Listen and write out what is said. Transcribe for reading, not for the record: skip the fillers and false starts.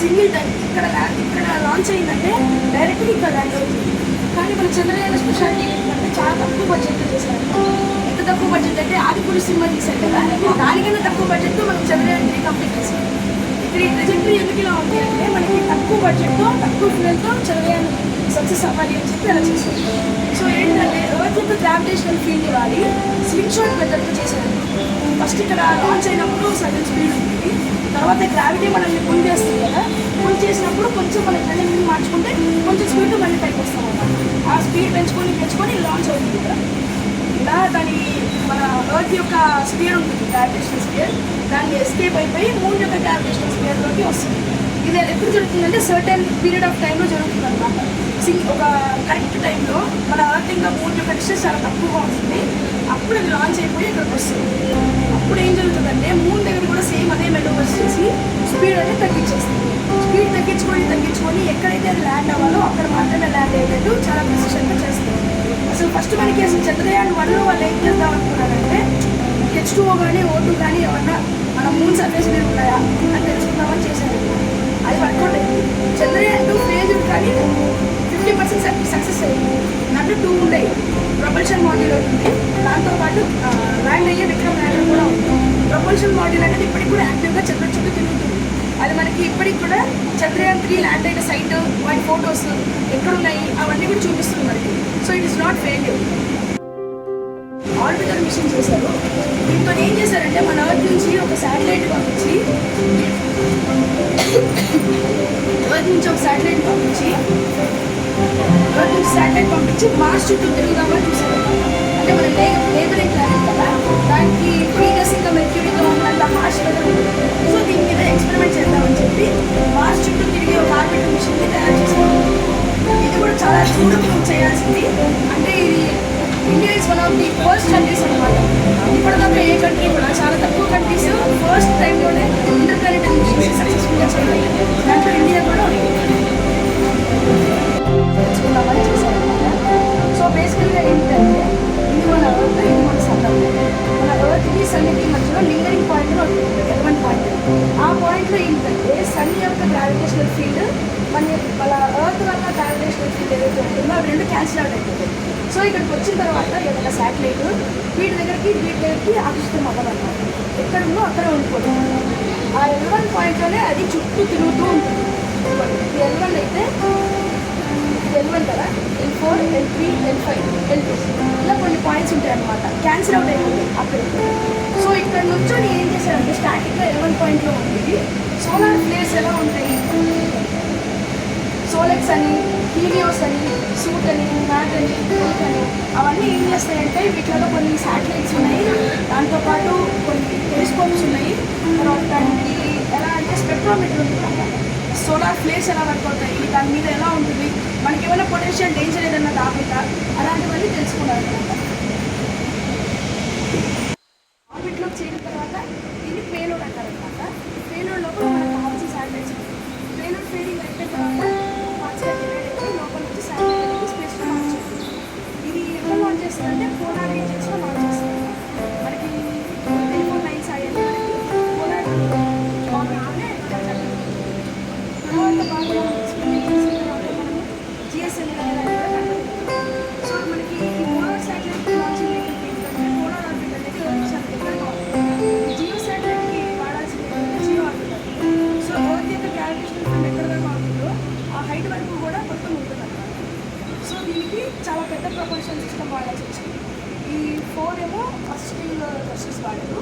Single time ఇక్కడ launch అయిందంటే డైరెక్ట్గా ఇక్కడ ల్యాండ్ అవుతుంది. కానీ మన చంద్రయాన్ స్పెషాలిటీ ఏంటంటే చాలా తక్కువ బడ్జెట్తో చేశారు. ఎంత తక్కువ బడ్జెట్ అంటే ఆదిపురుష్ సినిమా తీశారు కదా, దానికన్నా తక్కువ బడ్జెట్తో మనం చంద్రయాన్ 3 కంప్లీట్ చేసాం. ఇక్కడ ఈ ట్రెజెక్టరీ ఎందుకు ఇలా ఉంది అంటే మనకి తక్కువ బడ్జెట్తో తక్కువ ఫ్యూయల్తో చంద్రయాన్ సక్సెస్ అవ్వాలి అని చెప్పి అలా చేశారు. సో ఏంటంటే ఎర్త్ యొక్క గ్రావిటేషనల్ ఫీల్డ్ వాడి స్లింగ్ షాట్ మెథడ్తో చేశారు. ఫస్ట్ ఇక్కడ లాంచ్ అయినప్పుడు సడన్ స్పీడ్ ఉంటుంది, తర్వాత గ్రావిటీ మనల్ని పుల్ చేస్తుంది కదా, పుల్ చేసినప్పుడు కొంచెం మన టైమింగ్ మార్చుకుంటే కొంచెం స్పీడ్ మళ్ళీ పైకి వస్తాం అన్నమాట. ఆ స్పీడ్ పెంచుకొని లాంచ్ అవుతుంది కదా. ఇలా దాని మన ఎర్త్ యొక్క స్పీడ్ ఉంటుంది, గ్రావిటేషనల్ స్పీడ్, దాన్ని ఎస్కేప్ అయిపోయి మూన్ యొక్క గ్రావిటేషనల్ స్పీడ్లోకి వస్తుంది. ఇది ఎప్పుడు జరుగుతుందంటే సర్టెన్ పీరియడ్ ఆఫ్ టైంలో జరుగుతుంది అనమాట. ఒక కరెక్ట్ టైంలో మన ఎర్త్ ఇంకా మూన్ యొక్క డిస్టెన్స్ చాలా తక్కువగా ఉంటుంది. అప్పుడు అది లాంచ్ అయిపోయి ఇక్కడికి వస్తుంది. అప్పుడు ఏం జరుగుతుందంటే మూన్ దగ్గర కూడా సేమ్ అదే మెనోవర్స్ చేసి స్పీడ్ అనేది తగ్గించేస్తుంది. స్పీడ్ తగ్గించుకొని ఎక్కడైతే అది ల్యాండ్ అవ్వాలో అక్కడ మాత్రమే ల్యాండ్ అయ్యేటట్టు చాలా ప్రిసిషన్గా చేస్తుంది. అసలు ఫస్ట్ మనకి అసలు చంద్రయాన్ 1 వాళ్ళు ఏం చేద్దాం అనుకున్నారంటే H2O కానీ O2 కానీ ఏమన్నా మన మూన్ సర్ఫేస్ మీద ఉన్నాయా అని తెలుసుకుందామని చేశారు. అది వర్కౌట్ అయింది. చంద్రయాన్ 2 ఫేజ్ కానీ 50% సక్సెస్ అయ్యింది. దాంట్లో 2 ఉండేవి. ప్రొపల్షన్ మాడ్యూల్ ఉంటుంది, దాంతోపాటు ల్యాండ్ అయ్యే విక్రమ్ ల్యాండర్ కూడా ఉంది. ప్రొపల్షన్ మాడ్యూల్ అనేది ఇప్పటికి కూడా యాక్టివ్గా చంద్రుడి చుట్టూ తిరుగుతుంది. అది మనకి ఇప్పటికి కూడా చంద్రయాన్ 3 ల్యాండ్ అయిన సైట్, వాటి ఫొటోస్ ఎక్కడున్నాయి అవన్నీ కూడా చూపిస్తుంది మనకి. So it is not failure. Arbiter machine చేశారు. దీంతో ఏం చేశారంటే మన ఎర్త్ నుంచి ఒక శాటిలైట్ పంపించి మార్స్ చుట్టూ తిరుగుదామని చూసారు. అంటే మన నేబరింగ్ ప్లానెట్ కదా, దానికి వీనస్ ఇంకా మెర్క్యూరీతో ఉన్నంత హార్ష్ వెదర్ ఉంటుంది. సో దీని మీద ఎక్స్పెరిమెంట్ చేద్దామని చెప్పి మార్స్ చుట్టూ తిరిగి ఒక ఆర్బిటర్ మిషన్ని తయారు చేశారు. ఇది కూడా చాలా దూరం చేయాల్సింది. అంటే ఇది India is one of the first countries అనమాట. ఇప్పటిదాకా ఏ కంట్రీ కూడా చాలా తక్కువ కంట్రీస్ ఫస్ట్ టైంలోనే ఇంటర్ ప్లానెటరీ మిషన్స్ సక్సెస్ఫుల్గా చేయాలి. దాంట్లో ఇండియా కూడా తెలుసుకుందామని చేశారనమాట. సో బేసికల్గా ఏంటంటే ఇది మన ఎర్త్, ఇది మన సన్. మన ఎర్త్కి సన్కి మధ్యలో లింగరింగ్ పాయింట్ ఉంటుంది, ఎలమెంట్ పాయింట్. ఆ పాయింట్లో ఏంటంటే సన్ యొక్క గ్రావిటేషనల్ ఫీల్డ్ మన ఎర్త్ వల్ల గ్రావిటేషనల్ ఫీల్డ్ ఏదైతే ఉంటుందో అవి రెండు క్యాన్సిల్ అవుట్ అయిపోతుంది. సో ఇక్కడికి వచ్చిన తర్వాత ఏదైనా శాటిలైట్ వీటి దగ్గరికి ఆకర్షితం అవ్వాలన్నమాట. ఎక్కడుందో అక్కడే ఉండిపోతుంది. ఆ L1 పాయింట్లోనే అది చుట్టూ తిరుగుతూ ఉంటుంది. L1 అయితే L1 కదా, L4, L3, L5, L2 ఇలా కొన్ని పాయింట్స్ ఉంటాయి అన్నమాట. క్యాన్సిల్ అవుట్ అయిపోతుంది అక్కడ. సో ఇక్కడ నుంచి ఏం చేశారంటే స్టార్టింగ్లో L1 పాయింట్లో ఉంది సోలార్ ఫ్లేర్స్ ఎలా ఉంటాయి, సోలెక్స్ అని, హీలియోస్ అని, సూట్ అని, మ్యాట్ అని, కోల్క్ అని, అవన్నీ ఏం చేస్తాయంటే వీటిలో కొన్ని శాటిలైట్స్ ఉన్నాయి, దాంతోపాటు కొన్ని టెలిస్కోప్స్ ఉన్నాయి. తర్వాత దానికి ఎలా అంటే స్పెక్ట్రోమీటర్ ఉంటుంది అన్నమాట. సోలార్ ఫ్లేర్స్ ఎలా వర్క్ అవుతాయి, దాని మీద ఎలా ఉంటుంది, మనకి ఏమైనా పొటెన్షియల్ డేంజర్ ఏదైనా కాకుండా అలాంటివన్నీ తెలుసుకున్నారు అనమాట. ఆర్బిట్లోకి చేరిన తర్వాత దీన్ని పేలోడ్ అంటారనమాట. పేలోడ్ లోపల మనకు కావాల్సిన శాటిలైట్స్ ఉంటాయి. పేలోడ్ ఫీడింగ్ అయిపోయిన తర్వాత లోపల నుంచి శాటిలైట్ స్పేస్లో లాంచ్ చేస్తుంది. ఇది ఎక్కడ లాంచ్ చేస్తుందంటే పోలార్ రీజియన్స్లో లాంచ్ చేస్తుంది. మనకి టెలిఫోన్ లైన్స్ అయ్యేది మనకి పోలార్ బాగానే జరగాలి. తర్వాత బాగా మనం జిఎస్ఎల్ సో మనకి ఈ పోలార్ శాటిలైట్ లాంచ్ ఏంటంటే పోలార్ ఆర్బిట్ అనేది చాలా దగ్గరగా ఉంటుంది. జియో శాటిలైట్కి వాడాల్సింది ఏంటంటే జియో ఆర్బిటర్. సో ఎర్త్ యొక్క గ్రావిటేషనల్ ఫీల్డ్ ఎక్కడ దాకా ఉంటుందో ఆ హైట్ వరకు కూడా మొత్తం ఉంటుంది అన్నమాట. సో దీనికి చాలా పెద్ద ప్రొపల్షన్ సిస్టమ్ వాడాల్సి వచ్చింది. ఈ 4 ఏమో ఫస్ట్ స్టీల్ థ్రస్టర్స్ వాడారు,